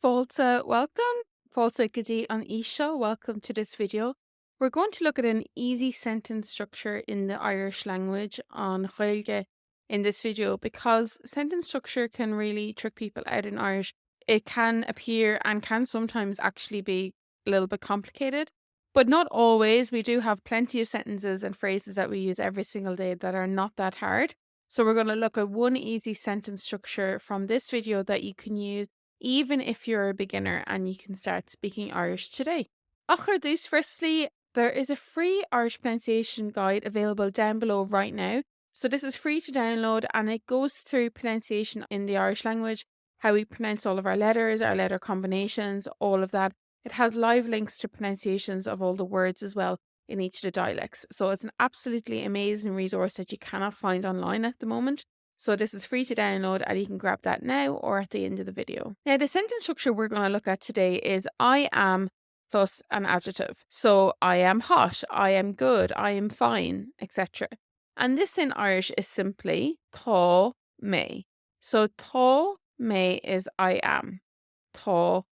Fáilte, welcome. Fáilte Gadi on Isha, welcome to this video. We're going to look at an easy sentence structure in the Irish language on Fáilte in this video because sentence structure can really trick people out in Irish. It can appear and can sometimes actually be a little bit complicated, but not always. We do have plenty of sentences and phrases that we use every single day that are not that hard. So we're going to look at one easy sentence structure from this video that you can use even if you're a beginner and you can start speaking Irish today. Firstly, there is a free Irish pronunciation guide available down below right now. So this is free to download and it goes through pronunciation in the Irish language, how we pronounce all of our letters, our letter combinations, all of that. It has live links to pronunciations of all the words as well in each of the dialects. So it's an absolutely amazing resource that you cannot find online at the moment. So this is free to download and you can grab that now or at the end of the video. Now the sentence structure we're going to look at today is I am plus an adjective. So I am hot, I am good, I am fine, etc. And this in Irish is simply tá me. So tá me is I am. Tá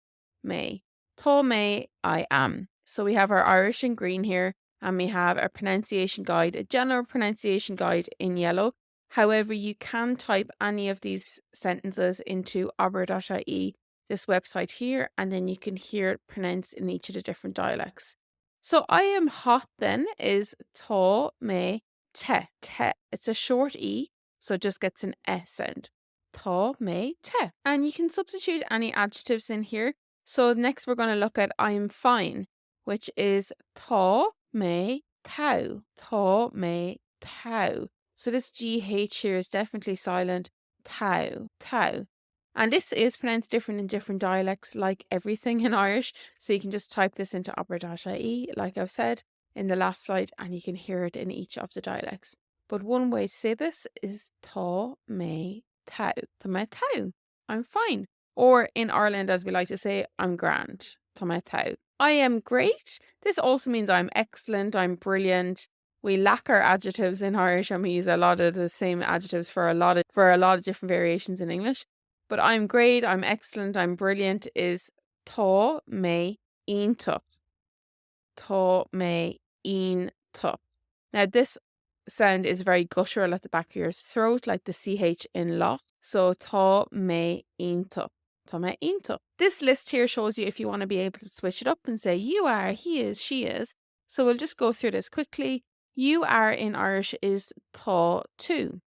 me. Tá me I am. So we have our Irish in green here and we have a pronunciation guide, a general pronunciation guide in yellow. However, you can type any of these sentences into aber.ie, this website here, and then you can hear it pronounced in each of the different dialects. So I am hot then is tá me te. Te. It's a short E, so it just gets an S sound. Tá me te. And you can substitute any adjectives in here. So next we're going to look at I'm fine, which is tá me tau. Tá me tau. So this GH here is definitely silent. Tau, tau. And this is pronounced different in different dialects, like everything in Irish. So you can just type this into aber.ie, like I've said in the last slide, and you can hear it in each of the dialects. But one way to say this is tá me tau. Tá me tau. I'm fine. Or in Ireland, as we like to say, I'm grand. Tá me tau. I am great. This also means I'm excellent, I'm brilliant. We lack our adjectives in Irish and we use a lot of the same adjectives for a lot of different variations in English. But I'm great, I'm excellent, I'm brilliant is tá me iontu. Tá me iontu. Now this sound is very guttural at the back of your throat, like the CH in loch. So tá me iontu. Tá me iontu. This list here shows you if you want to be able to switch it up and say you are, he is, she is. So we'll just go through this quickly. You are in Irish is tá tú.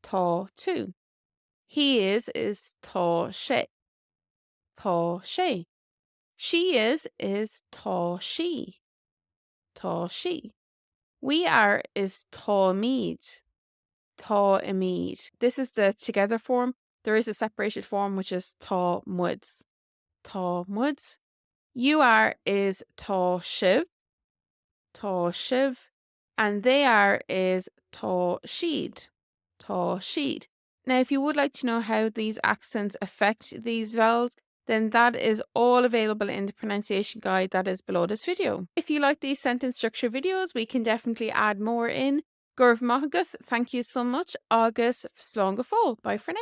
Tá tú. He is tá sé. Tá sé. She is tá she. Tá she. We are is tá mead. Tá imead. This is the together form. There is a separated form which is tá muds. Tá muds. You are is tá shiv. Tá shiv. And they are is tá sheed. Tá sheed. Now, if you would like to know how these accents affect these vowels, then that is all available in the pronunciation guide that is below this video. If you like these sentence structure videos, we can definitely add more in. Gurv Mahagath, thank you so much. Agus Slán go fóill. Bye for now.